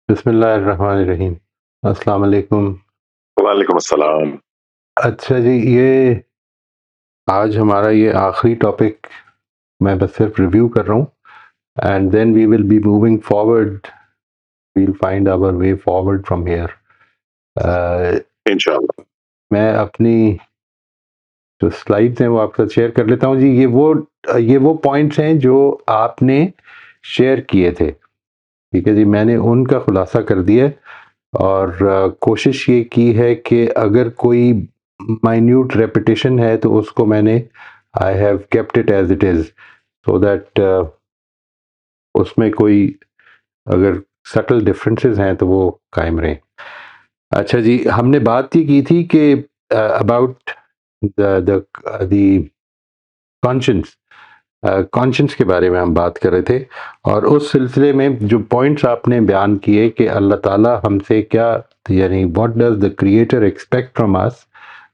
بسم اللہ الرحمن الرحیم۔ السلام علیکم۔ وعلیکم السلام۔ اچھا جی، یہ آج ہمارا یہ آخری ٹاپک میں بس صرف ریویو کر رہا ہوں، and then we will be moving forward, we'll find our way forward from here. انشاءاللہ میں اپنی جو سلائڈس ہیں وہ آپ کے ساتھ شیئر کر لیتا ہوں جی۔ یہ وہ پوائنٹس ہیں جو آپ نے شیئر کیے تھے، ٹھیک ہے جی۔ میں نے ان کا خلاصہ کر دیا اور کوشش یہ کی ہے کہ اگر کوئی مائنیوٹ ریپیٹیشن ہے تو اس کو میں نے I have kept it as it is so that اس میں کوئی اگر سٹل ڈفرینسز ہیں تو وہ قائم رہیں۔ اچھا جی، ہم نے بات یہ کی تھی کہ اباؤٹ دی کانشنس کے بارے میں ہم بات کر رہے تھے، اور اس سلسلے میں جو پوائنٹس آپ نے بیان کیے کہ اللہ تعالیٰ ہم سے کیا، یعنی what does the creator expect from us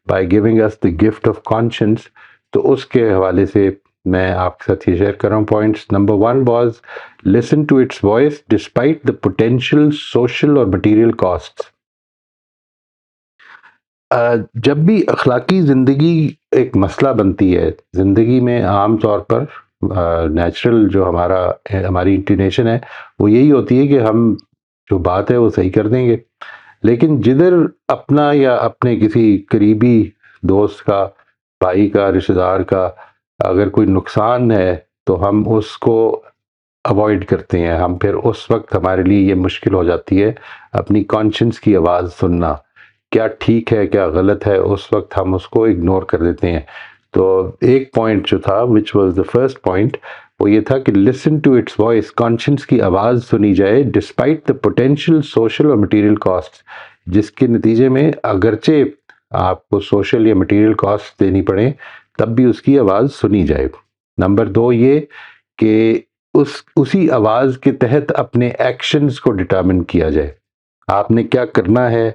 by giving us the gift of conscience, تو اس کے حوالے سے میں آپ کے ساتھ یہ شیئر کر رہا ہوں points. Number 1 was listen to its voice despite the potential social or material cost. جب بھی اخلاقی زندگی ایک مسئلہ بنتی ہے زندگی میں، عام طور پر نیچرل جو ہماری انٹینیشن ہے وہ یہی ہوتی ہے کہ ہم جو بات ہے وہ صحیح کر دیں گے، لیکن جدھر اپنا یا اپنے کسی قریبی دوست کا، بھائی کا، رشتہ دار کا اگر کوئی نقصان ہے تو ہم اس کو اوائڈ کرتے ہیں۔ ہم پھر اس وقت ہمارے لیے یہ مشکل ہو جاتی ہے اپنی کانشنس کی آواز سننا، کیا ٹھیک ہے کیا غلط ہے، اس وقت ہم اس کو اگنور کر دیتے ہیں۔ تو ایک پوائنٹ جو تھا which was the first point، وہ یہ تھا کہ listen to its voice، conscience کی آواز سنی جائے despite the potential social اور material costs، جس کے نتیجے میں اگرچہ آپ کو سوشل یا مٹیریل کاسٹ دینی پڑے تب بھی اس کی آواز سنی جائے۔ نمبر 2 یہ کہ اسی آواز کے تحت اپنے ایکشنز کو ڈٹرمن کیا جائے، آپ نے کیا کرنا ہے،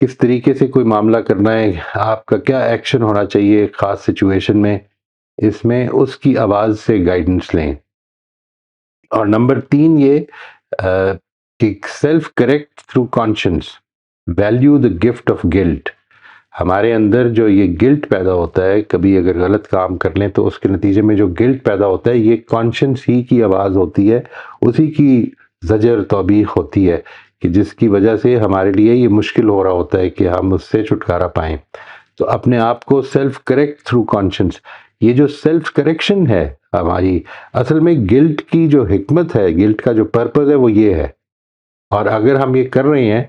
کس طریقے سے کوئی معاملہ کرنا ہے، آپ کا کیا ایکشن ہونا چاہیے خاص سچویشن میں، اس میں اس کی آواز سے گائیڈنس لیں۔ اور نمبر 3 یہ کہ self correct through conscience, value the gift of guilt. ہمارے اندر جو یہ گلٹ پیدا ہوتا ہے، کبھی اگر غلط کام کر لیں تو اس کے نتیجے میں جو گلٹ پیدا ہوتا ہے، یہ کانشنس ہی کی آواز ہوتی ہے، اسی کی زجر توبیخ ہوتی ہے کہ جس کی وجہ سے ہمارے لیے یہ مشکل ہو رہا ہوتا ہے کہ ہم اس سے چھٹکارا پائیں۔ تو اپنے آپ کو سیلف کریکٹ تھرو کانشنس، یہ جو سیلف کریکشن ہے ہماری، اصل میں گلٹ کی جو حکمت ہے، گلٹ کا جو پرپز ہے وہ یہ ہے، اور اگر ہم یہ کر رہے ہیں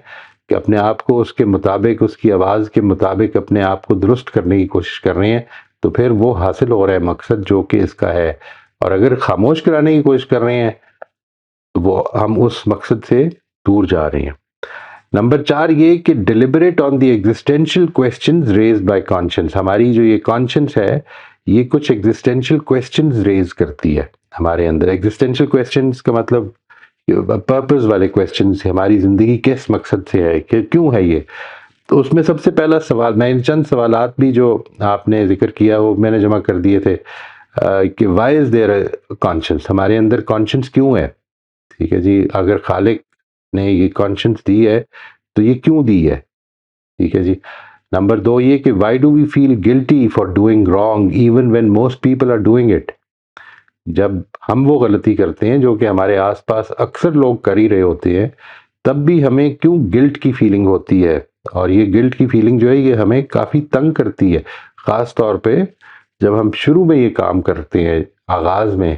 کہ اپنے آپ کو اس کے مطابق، اس کی آواز کے مطابق اپنے آپ کو درست کرنے کی کوشش کر رہے ہیں، تو پھر وہ حاصل ہو رہا ہے مقصد جو کہ اس کا ہے۔ اور اگر خاموش کرانے کی کوشش کر رہے ہیں تو وہ ہم اس مقصد سے دور جا رہے ہیں۔ نمبر 4 یہ کہ deliberate on the existential questions raised by conscience. ہماری جو یہ کانشنس ہے یہ کچھ ایگزسٹینشیل کویسچنز ریز کرتی ہے ہمارے اندر۔ ایگزسٹینشیل کویسچنز کا مطلب پرپز والے کویسچنز، ہماری زندگی کس مقصد سے ہے، کہ کیوں ہے یہ۔ تو اس میں سب سے پہلا سوال، میں چند سوالات بھی جو آپ نے ذکر کیا وہ میں نے جمع کر دیے تھے کہ وائی از دیر کانشنس، ہمارے اندر کانشنس کیوں ہے، ٹھیک ہے جی۔ اگر خالق نے یہ کانشنس دی ہے تو یہ کیوں دی ہے، ٹھیک ہے جی۔ نمبر 2 یہ کہ why do we feel guilty for doing wrong even when most people are doing it. جب ہم وہ غلطی کرتے ہیں جو کہ ہمارے آس پاس اکثر لوگ کر ہی رہے ہوتے ہیں، تب بھی ہمیں کیوں گلٹ کی فیلنگ ہوتی ہے، اور یہ گلٹ کی فیلنگ جو ہے یہ ہمیں کافی تنگ کرتی ہے، خاص طور پہ جب ہم شروع میں یہ کام کرتے ہیں، آغاز میں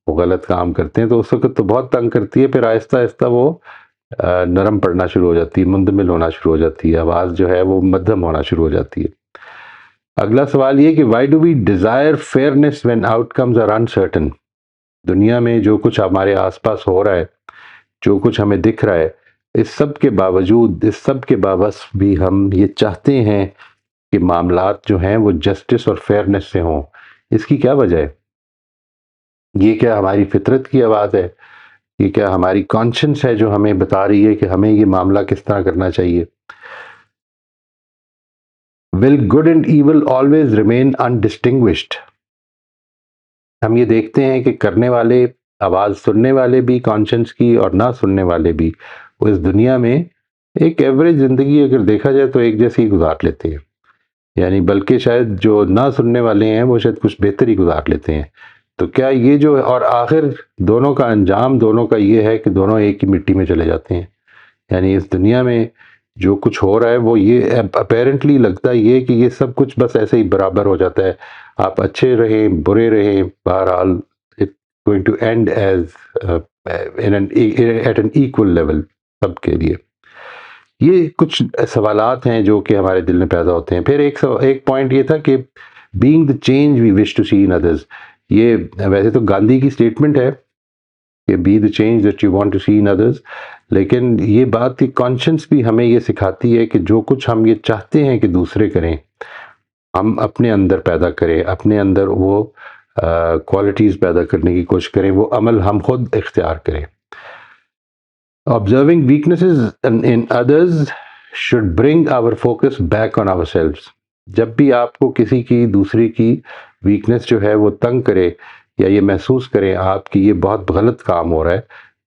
وہ غلط کام کرتے ہیں تو اس وقت تو بہت تنگ کرتی ہے، پھر آہستہ آہستہ وہ نرم پڑنا شروع ہو جاتی ہے، مندمل ہونا شروع ہو جاتی ہے، آواز جو ہے وہ مدھم ہونا شروع ہو جاتی ہے۔ اگلا سوال یہ کہ why do we desire fairness when outcomes are uncertain. دنیا میں جو کچھ ہمارے آس پاس ہو رہا ہے، جو کچھ ہمیں دکھ رہا ہے، اس سب کے باوجود، اس سب کے باوصف بھی ہم یہ چاہتے ہیں کہ معاملات جو ہیں وہ جسٹس اور فیئرنیس سے ہوں۔ اس کی کیا وجہ ہے؟ یہ کیا ہماری فطرت کی آواز ہے؟ یہ کیا ہماری کانشنس ہے جو ہمیں بتا رہی ہے کہ ہمیں یہ معاملہ کس طرح کرنا چاہیے؟ Will good and evil always remain undistinguished؟ ہم یہ دیکھتے ہیں کہ کرنے والے آواز سننے والے بھی کانشنس کی اور نہ سننے والے بھی، وہ اس دنیا میں ایک ایوریج زندگی اگر دیکھا جائے تو ایک جیسی گزار لیتے ہیں، یعنی بلکہ شاید جو نہ سننے والے ہیں وہ شاید کچھ بہتر ہی گزار لیتے ہیں۔ تو کیا یہ جو اور آخر دونوں کا انجام دونوں کا یہ ہے کہ دونوں ایک ہی مٹی میں چلے جاتے ہیں، یعنی اس دنیا میں جو کچھ ہو رہا ہے وہ یہ اپیرنٹلی لگتا یہ کہ یہ سب کچھ بس ایسے ہی برابر ہو جاتا ہے، آپ اچھے رہیں برے رہیں، بہرحال it going to end as at an equal level سب کے لیے۔ یہ کچھ سوالات ہیں جو کہ ہمارے دل میں پیدا ہوتے ہیں۔ پھر ایک پوائنٹ یہ تھا کہ being the change we wish to see in others, یہ ویسے تو گاندھی کی سٹیٹمنٹ ہے کہ be the change that you want to see in others, لیکن یہ بات کی کانشنس بھی ہمیں یہ سکھاتی ہے کہ جو کچھ ہم یہ چاہتے ہیں کہ دوسرے کریں، ہم اپنے اندر پیدا کریں، اپنے اندر وہ کوالٹیز پیدا کرنے کی کوشش کریں، وہ عمل ہم خود اختیار کریں۔ Observing weaknesses in others should bring our focus back on ourselves۔ جب بھی آپ کو کسی کی دوسری کی ویکنس جو ہے وہ تنگ کرے یا یہ محسوس کریں آپ کی یہ بہت غلط کام ہو رہا ہے،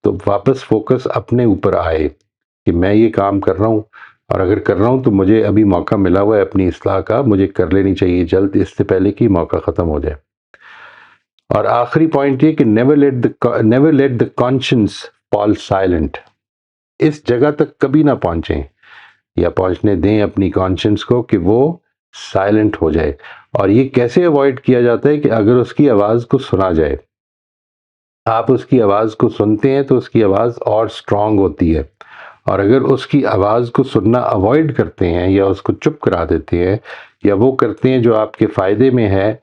تو واپس فوکس اپنے اوپر آئے کہ میں یہ کام کر رہا ہوں، اور اگر کر رہا ہوں تو مجھے ابھی موقع ملا ہوا ہے اپنی اصلاح کا، مجھے کر لینی چاہیے جلد، اس سے پہلے کہ موقع ختم ہو جائے۔ اور آخری پوائنٹ یہ کہ never let the conscience fall silent۔ اس جگہ تک کبھی نہ پہنچیں یا پہنچنے دیں اپنی کانشنس کو کہ وہ سائلنٹ ہو جائے۔ اور یہ کیسے اوائڈ کیا جاتا ہے کہ اگر اس کی آواز کو سنا جائے، آپ اس کی آواز کو سنتے ہیں تو اس کی آواز اور سٹرونگ ہوتی ہے، اور اگر اس کی آواز کو سننا اوائڈ کرتے ہیں یا اس کو چپ کرا دیتے ہیں یا وہ کرتے ہیں جو آپ کے فائدے میں ہے،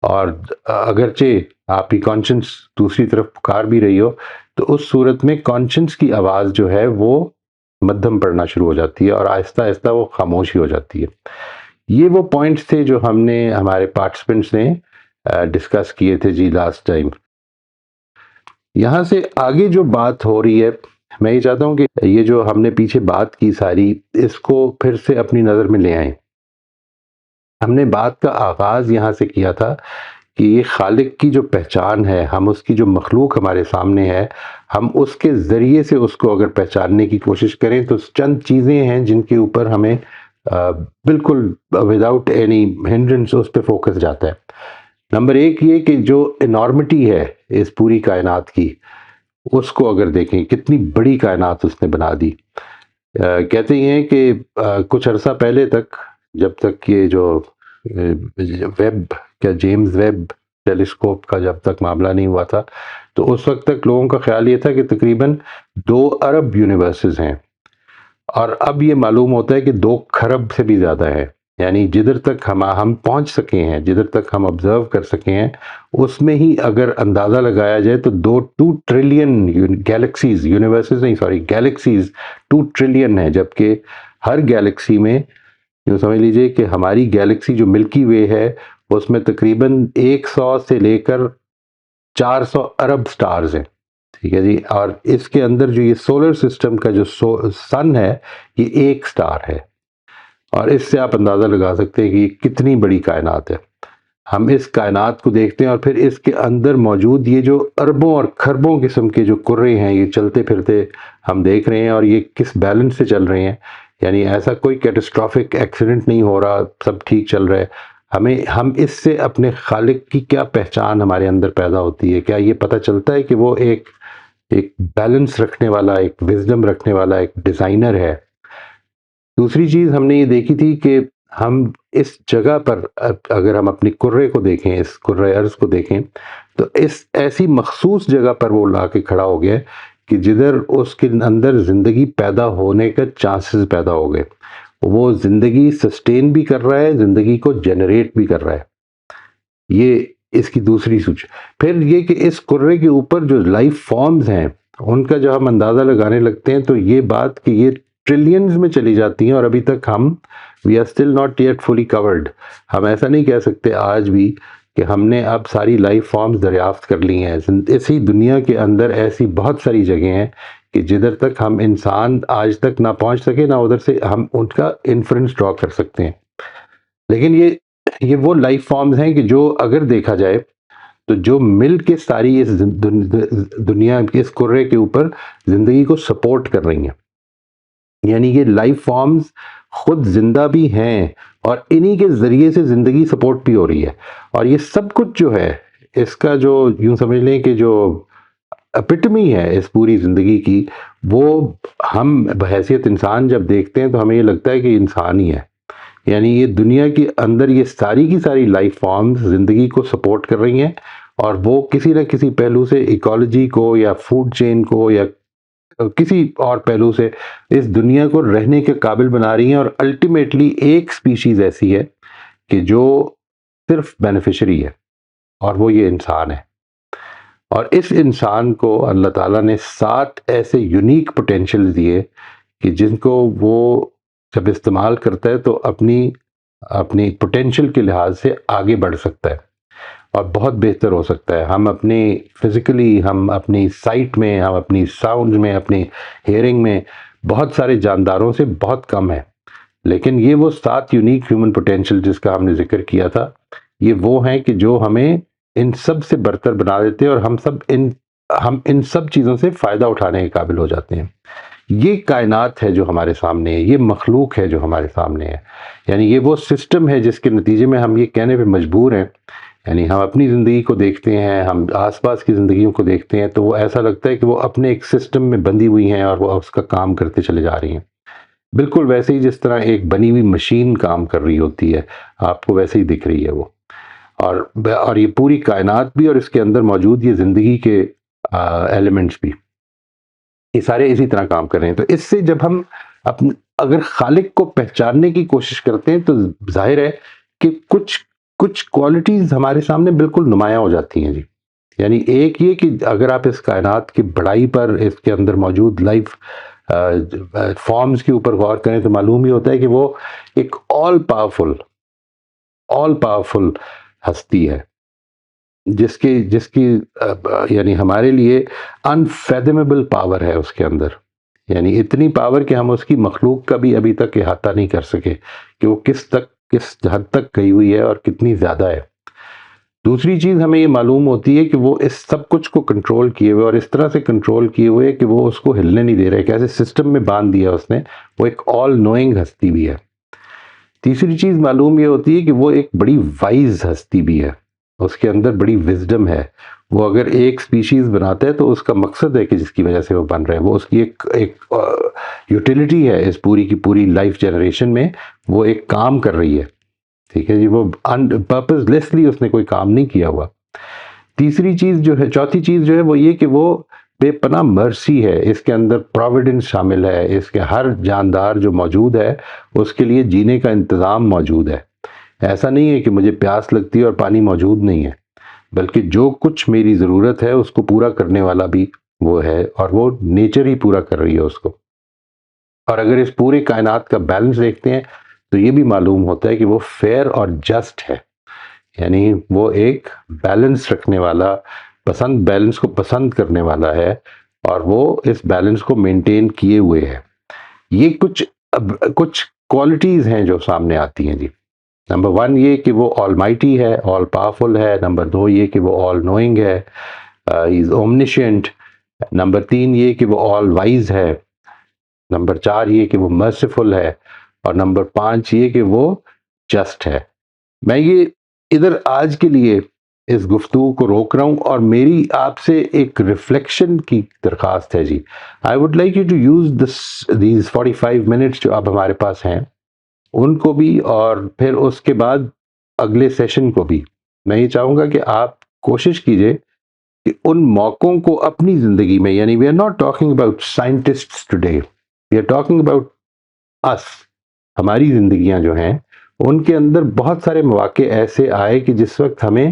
اور اگرچہ آپ کی کانشنس دوسری طرف پکار بھی رہی ہو، تو اس صورت میں کانشنس کی آواز جو ہے وہ مدھم پڑنا شروع ہو جاتی ہے اور آہستہ آہستہ وہ خاموشی ہو جاتی ہے۔ یہ وہ پوائنٹس تھے جو ہم نے ہمارے پارٹیسپینٹس نے ڈسکس کیے تھے جی لاسٹ ٹائم۔ یہاں سے آگے جو بات ہو رہی ہے، میں یہ چاہتا ہوں کہ یہ جو ہم نے پیچھے بات کی ساری، اس کو پھر سے اپنی نظر میں لے آئیں۔ ہم نے بات کا آغاز یہاں سے کیا تھا کہ یہ خالق کی جو پہچان ہے، ہم اس کی جو مخلوق ہمارے سامنے ہے، ہم اس کے ذریعے سے اس کو اگر پہچاننے کی کوشش کریں تو چند چیزیں ہیں جن کے اوپر ہمیں بالکل وداؤٹ اینی ہنڈرنس اس پہ فوکس جاتا ہے۔ نمبر ایک یہ کہ جو انارمٹی ہے اس پوری کائنات کی، اس کو اگر دیکھیں کتنی بڑی کائنات اس نے بنا دی۔ کہتے ہیں کہ کچھ عرصہ پہلے تک، جب تک یہ جو ویب کیا جیمز ویب ٹیلیسکوپ کا جب تک معاملہ نہیں ہوا تھا، تو اس وقت تک لوگوں کا خیال یہ تھا کہ تقریباً 2 ارب یونیورسز ہیں، اور اب یہ معلوم ہوتا ہے کہ 2 کھرب سے بھی زیادہ ہے، یعنی جدھر تک ہم پہنچ سکے ہیں، جدھر تک ہم آبزرو کر سکے ہیں، اس میں ہی اگر اندازہ لگایا جائے تو 2 ٹریلین گیلیکسیز، یونیورسز نہیں سوری گیلیکسیز 2 ٹریلین ہیں، جبکہ ہر گیلیکسی میں یوں سمجھ لیجئے کہ ہماری گیلیکسی جو ملکی وے ہے اس میں تقریباً 100 سے لے کر 400 ارب سٹارز ہیں، ٹھیک ہے جی، اور اس کے اندر جو یہ سولر سسٹم کا جو سن ہے یہ 1 سٹار ہے، اور اس سے آپ اندازہ لگا سکتے ہیں کہ یہ کتنی بڑی کائنات ہے۔ ہم اس کائنات کو دیکھتے ہیں اور پھر اس کے اندر موجود یہ جو اربوں اور کھربوں قسم کے جو کرے ہیں، یہ چلتے پھرتے ہم دیکھ رہے ہیں، اور یہ کس بیلنس سے چل رہے ہیں، یعنی ایسا کوئی کیٹاسٹرافک ایکسیڈنٹ نہیں ہو رہا، سب ٹھیک چل رہا ہے۔ ہم اس سے اپنے خالق کی کیا پہچان ہمارے اندر پیدا ہوتی ہے؟ کیا یہ پتہ چلتا ہے کہ وہ ایک بیلنس رکھنے والا، ایک وزڈم رکھنے والا ایک ڈیزائنر ہے۔ دوسری چیز ہم نے یہ دیکھی تھی کہ ہم اس جگہ پر اگر ہم اپنی کرے کو دیکھیں، اس کرۂ ارض کو دیکھیں، تو اس ایسی مخصوص جگہ پر وہ لا کے کھڑا ہو گیا کہ جدھر اس کے اندر زندگی پیدا ہونے کا چانسز پیدا ہو گئے، وہ زندگی سسٹین بھی کر رہا ہے، زندگی کو جنریٹ بھی کر رہا ہے۔ یہ اس کی دوسری سوچ۔ پھر یہ کہ اس کرے کے اوپر جو لائف فارمز ہیں ان کا جو ہم اندازہ لگانے لگتے ہیں تو یہ بات کہ یہ ٹریلینز میں چلی جاتی ہیں، اور ابھی تک ہم we are still not yet fully covered. ہم ایسا نہیں کہہ سکتے آج بھی کہ ہم نے اب ساری لائف فارمز دریافت کر لی ہیں۔ اسی دنیا کے اندر ایسی بہت ساری جگہیں ہیں کہ جدھر تک ہم انسان آج تک نہ پہنچ سکے، نہ ادھر سے ہم ان کا انفرنس ڈرا کر سکتے ہیں۔ لیکن یہ وہ لائف فارمز ہیں کہ جو اگر دیکھا جائے تو جو مل کے ساری اس دنیا اس کرے کے اوپر زندگی کو سپورٹ کر رہی ہیں، یعنی یہ لائف فارمز خود زندہ بھی ہیں اور انہی کے ذریعے سے زندگی سپورٹ بھی ہو رہی ہے. اور یہ سب کچھ جو ہے اس کا جو یوں سمجھ لیں کہ جو اپٹمی ہے اس پوری زندگی کی، وہ ہم بحیثیت انسان جب دیکھتے ہیں تو ہمیں یہ لگتا ہے کہ انسان ہی ہے. یعنی یہ دنیا کے اندر یہ ساری کی ساری لائف فارمز زندگی کو سپورٹ کر رہی ہیں، اور وہ کسی نہ کسی پہلو سے ایکولوجی کو یا فوڈ چین کو یا کسی اور پہلو سے اس دنیا کو رہنے کے قابل بنا رہی ہیں. اور الٹیمیٹلی ایک سپیشیز ایسی ہے کہ جو صرف بینیفیشری ہے، اور وہ یہ انسان ہے. اور اس انسان کو اللہ تعالیٰ نے 7 ایسے یونیک پوٹینشیل دیے کہ جن کو وہ جب استعمال کرتا ہے تو اپنی پوٹینشیل کے لحاظ سے آگے بڑھ سکتا ہے اور بہت بہتر ہو سکتا ہے. ہم اپنی فزیکلی، ہم اپنی سائٹ میں، ہم اپنی ساؤنڈ میں، اپنی ہیئرنگ میں بہت سارے جانداروں سے بہت کم ہے. لیکن یہ وہ 7 یونیک ہیومن پوٹینشیل جس کا ہم نے ذکر کیا تھا، یہ وہ ہیں کہ جو ہمیں ان سب سے برتر بنا دیتے ہیں، اور ہم ان سب چیزوں سے فائدہ اٹھانے کے قابل ہو جاتے ہیں. یہ کائنات ہے جو ہمارے سامنے ہے، یہ مخلوق ہے جو ہمارے سامنے ہے. یعنی یہ وہ سسٹم ہے جس کے نتیجے میں ہم یہ کہنے پہ مجبور ہیں، یعنی ہم اپنی زندگی کو دیکھتے ہیں، ہم آس پاس کی زندگیوں کو دیکھتے ہیں تو وہ ایسا لگتا ہے کہ وہ اپنے ایک سسٹم میں بندھی ہوئی ہیں اور وہ اس کا کام کرتے چلے جا رہی ہیں. بالکل ویسے ہی جس طرح ایک بنی ہوئی مشین کام کر رہی ہوتی ہے، آپ کو ویسے ہی دکھ رہی ہے وہ. اور یہ پوری کائنات بھی اور اس کے اندر موجود یہ زندگی کے ایلیمنٹس بھی، یہ سارے اسی طرح کام کر رہے ہیں. تو اس سے جب ہم اگر خالق کو پہچاننے کی کوشش کرتے ہیں تو ظاہر ہے کہ کچھ کوالٹیز ہمارے سامنے بالکل نمایاں ہو جاتی ہیں جی. یعنی ایک یہ کہ اگر آپ اس کائنات کی بڑائی پر، اس کے اندر موجود لائف فارمز کے اوپر غور کریں تو معلوم ہی ہوتا ہے کہ وہ ایک آل پاورفل ہستی ہے، جس کی یعنی ہمارے لیے انفیدمیبل پاور ہے اس کے اندر. یعنی اتنی پاور کہ ہم اس کی مخلوق کا بھی ابھی تک احاطہ نہیں کر سکے کہ وہ کس حد تک گئی ہوئی ہے اور کتنی زیادہ ہے. دوسری چیز ہمیں یہ معلوم ہوتی ہے کہ وہ اس سب کچھ کو کنٹرول کیے ہوئے، اور اس طرح سے کنٹرول کیے ہوئے کہ وہ اس کو ہلنے نہیں دے رہے، کیسے سسٹم میں باندھ دیا اس نے. وہ ایک آل نوئنگ ہستی بھی ہے. تیسری چیز معلوم یہ ہوتی ہے کہ وہ ایک بڑی وائز ہستی بھی ہے، اس کے اندر بڑی وزڈم ہے. وہ اگر ایک سپیشیز بناتا ہے تو اس کا مقصد ہے کہ جس کی وجہ سے وہ بن رہے ہیں، وہ اس کی ایک یوٹیلیٹی ہے اس پوری کی پوری لائف جنریشن میں، وہ ایک کام کر رہی ہے. ٹھیک ہے جی، وہ پرپز لیسلی اس نے کوئی کام نہیں کیا ہوا. چوتھی چیز جو ہے وہ یہ کہ وہ بے پناہ مرسی ہے. اس کے اندر پروویڈنس شامل ہے، اس کے ہر جاندار جو موجود ہے اس کے لیے جینے کا انتظام موجود ہے. ایسا نہیں ہے کہ مجھے پیاس لگتی ہے اور پانی موجود نہیں ہے، بلکہ جو کچھ میری ضرورت ہے اس کو پورا کرنے والا بھی وہ ہے، اور وہ نیچر ہی پورا کر رہی ہے اس کو. اور اگر اس پورے کائنات کا بیلنس دیکھتے ہیں تو یہ بھی معلوم ہوتا ہے کہ وہ فیئر اور جسٹ ہے. یعنی وہ ایک بیلنس رکھنے والا، بیلنس کو پسند کرنے والا ہے، اور وہ اس بیلنس کو مینٹین کیے ہوئے ہے. یہ کچھ کوالٹیز ہیں جو سامنے آتی ہیں جی. نمبر 1 یہ کہ وہ آل مائٹی ہے، آل پاورفل ہے. نمبر 2 یہ کہ وہ آل نوئنگ ہے، از اومنیشنٹ. نمبر 3 یہ کہ وہ آل وائز ہے. نمبر 4 یہ کہ وہ مرسیفل ہے. اور نمبر 5 یہ کہ وہ جسٹ ہے. میں یہ ادھر آج کے لیے اس گفتگو کو روک رہا ہوں، اور میری آپ سے ایک ریفلیکشن کی درخواست ہے جی. I would like you to use these 45 minutes جو اب ہمارے پاس ہیں ان کو بھی، اور پھر اس کے بعد اگلے سیشن کو بھی. میں یہ چاہوں گا کہ آپ کوشش کیجئے کہ ان موقعوں کو اپنی زندگی میں، یعنی we are not talking about scientists today, we are talking about us. ہماری زندگیاں جو ہیں ان کے اندر بہت سارے مواقع ایسے آئے کہ جس وقت ہمیں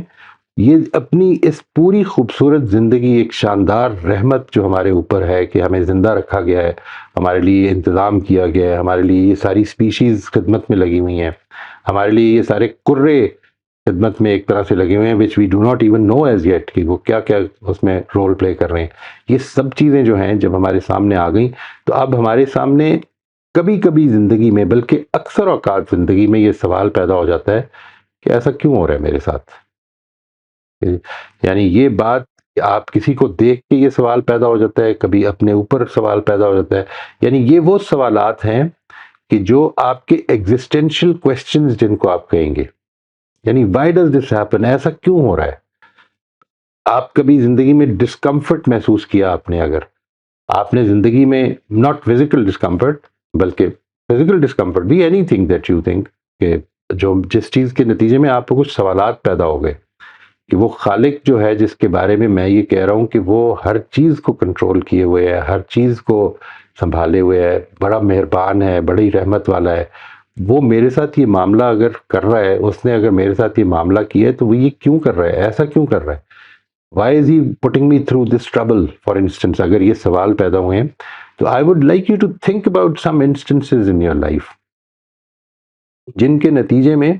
یہ اپنی اس پوری خوبصورت زندگی، ایک شاندار رحمت جو ہمارے اوپر ہے کہ ہمیں زندہ رکھا گیا ہے، ہمارے لیے انتظام کیا گیا ہے، ہمارے لیے یہ ساری سپیشیز خدمت میں لگی ہوئی ہیں، ہمارے لیے یہ سارے کرے خدمت میں ایک طرح سے لگے ہوئے ہیں which we do not even know as yet کہ وہ کیا کیا اس میں رول پلے کر رہے ہیں. یہ سب چیزیں جو ہیں جب ہمارے سامنے آ گئیں تو اب ہمارے سامنے کبھی کبھی زندگی میں، بلکہ اکثر اوقات زندگی میں یہ سوال پیدا ہو جاتا ہے کہ ایسا کیوں ہو رہا ہے میرے ساتھ. یعنی یہ بات کہ آپ کسی کو دیکھ کے یہ سوال پیدا ہو جاتا ہے، کبھی اپنے اوپر سوال پیدا ہو جاتا ہے، یعنی یہ وہ سوالات ہیں کہ جو آپ کے ایگزسٹینشیل کویسچنز جن کو آپ کہیں گے، یعنی وائی ڈز دس ہیپن، ایسا کیوں ہو رہا ہے؟ آپ کبھی زندگی میں ڈسکمفرٹ محسوس کیا اگر آپ نے زندگی میں، ناٹ فزیکل ڈسکمفرٹ بلکہ فزیکل ڈسکمفرٹ بھی، any thing that you think, کہ جس چیز کے نتیجے میں آپ کو کچھ سوالات پیدا ہو گئے کہ وہ خالق جو ہے جس کے بارے میں یہ کہہ رہا ہوں کہ وہ ہر چیز کو کنٹرول کیے ہوئے ہے، ہر چیز کو سنبھالے ہوئے ہے، بڑا مہربان ہے، بڑی رحمت والا ہے، وہ میرے ساتھ یہ معاملہ اگر کر رہا ہے، اس نے اگر میرے ساتھ یہ معاملہ کیا ہے تو وہ یہ کیوں کر رہا ہے، ایسا کیوں کر رہا ہے؟ Why is he putting me through this trouble? For instance اگر یہ سوال پیدا ہوئے ہیں تو I would like you to think about some instances in your life جن کے نتیجے میں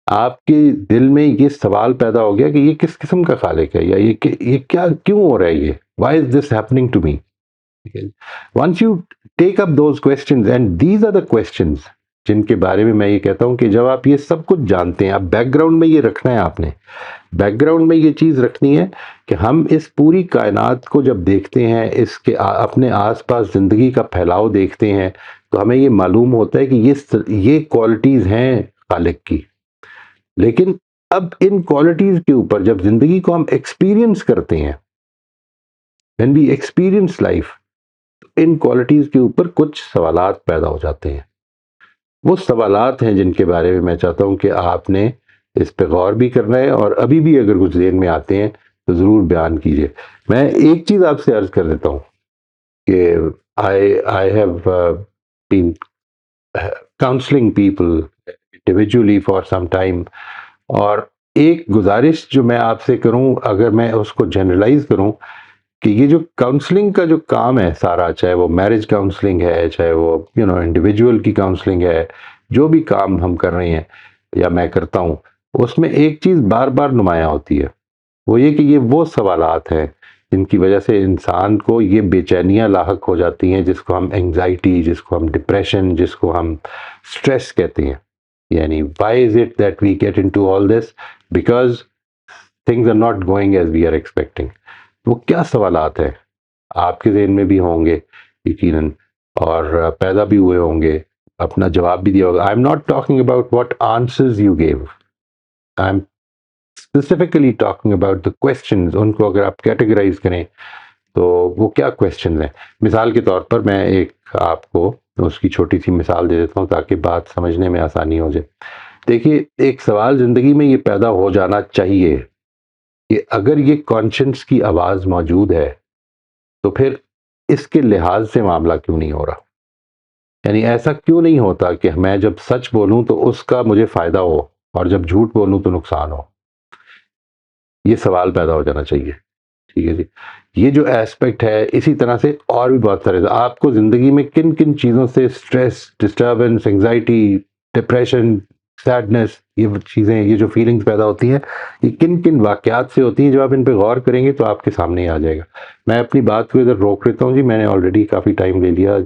آپ کے دل میں یہ سوال پیدا ہو گیا کہ یہ کس قسم کا خالق ہے، یا یہ کیا کیوں ہو رہا ہے، یہ why is this happening to me? Once you take up those questions, and these are the questions جن کے بارے میں یہ کہتا ہوں کہ جب آپ یہ سب کچھ جانتے ہیں، آپ بیک گراؤنڈ میں یہ رکھنا ہے، آپ نے بیک گراؤنڈ میں یہ چیز رکھنی ہے کہ ہم اس پوری کائنات کو جب دیکھتے ہیں، اس کے اپنے آس پاس زندگی کا پھیلاؤ دیکھتے ہیں، تو ہمیں یہ معلوم ہوتا ہے کہ یہ کوالٹیز ہیں خالق کی، لیکن اب ان کوالٹیز کے اوپر جب زندگی کو ہم ایکسپیرینس کرتے ہیں، when we experience life، in qualities کے اوپر کچھ سوالات پیدا ہو جاتے ہیں۔ وہ سوالات ہیں جن کے بارے میں میں چاہتا ہوں کہ آپ نے اس پہ غور بھی کرنا ہے، اور ابھی بھی اگر کچھ ذہن میں آتے ہیں تو ضرور بیان کیجئے۔ میں ایک چیز آپ سے عرض کر دیتا ہوں کہ I have been counseling people individually for some time، اور ایک گزارش جو میں آپ سے کروں، اگر میں اس کو جنرلائز کروں، کہ یہ جو کاؤنسلنگ کا جو کام ہے سارا، چاہے وہ میرج کاؤنسلنگ ہے، چاہے وہ انڈیویجول کی کاؤنسلنگ ہے، جو بھی کام ہم کر رہے ہیں یا میں کرتا ہوں، اس میں ایک چیز بار بار نمایاں ہوتی ہے، وہ یہ کہ یہ وہ سوالات ہیں جن کی وجہ سے انسان کو یہ بے چینیاں لاحق ہو جاتی ہیں، جس کو ہم انگزائٹی، جس کو ہم ڈپریشن، جس کو ہم سٹریس کہتے ہیں۔ یعنی why is it that we get into all this? Because things are not going as we are expecting. وہ کیا سوالات ہیں؟ آپ کے ذہن میں بھی ہوں گے یقیناً، اور پیدا بھی ہوئے ہوں گے، اپنا جواب بھی دیا ہوگا۔ I am not talking about what answers you give, I am specifically talking about the questions. ان کو اگر آپ کیٹیگرائز کریں تو وہ کیا کویسچنز ہیں؟ مثال کے طور پر میں ایک آپ کو اس کی چھوٹی سی مثال دے دیتا ہوں تاکہ بات سمجھنے میں آسانی ہو جائے۔ دیکھیے، ایک سوال زندگی میں یہ پیدا ہو جانا چاہیے کہ اگر یہ کانشنس کی آواز موجود ہے تو پھر اس کے لحاظ سے معاملہ کیوں نہیں ہو رہا؟ یعنی ایسا کیوں نہیں ہوتا کہ میں جب سچ بولوں تو اس کا مجھے فائدہ ہو، اور جب جھوٹ بولوں تو نقصان ہو؟ یہ سوال پیدا ہو جانا چاہیے، ٹھیک ہے جی۔ یہ جو ایسپیکٹ ہے، اسی طرح سے اور بھی بہت سارے، آپ کو زندگی میں کن کن چیزوں سے stress, disturbance, anxiety, depression, sadness, یہ چیزیں، یہ جو فیلنگز پیدا ہوتی ہیں، یہ کن کن واقعات سے ہوتی ہیں؟ جب آپ ان پہ غور کریں گے تو آپ کے سامنے ہی آ جائے گا۔ میں اپنی بات کو ادھر روک لیتا ہوں جی، میں نے آلریڈی کافی ٹائم لے لیا۔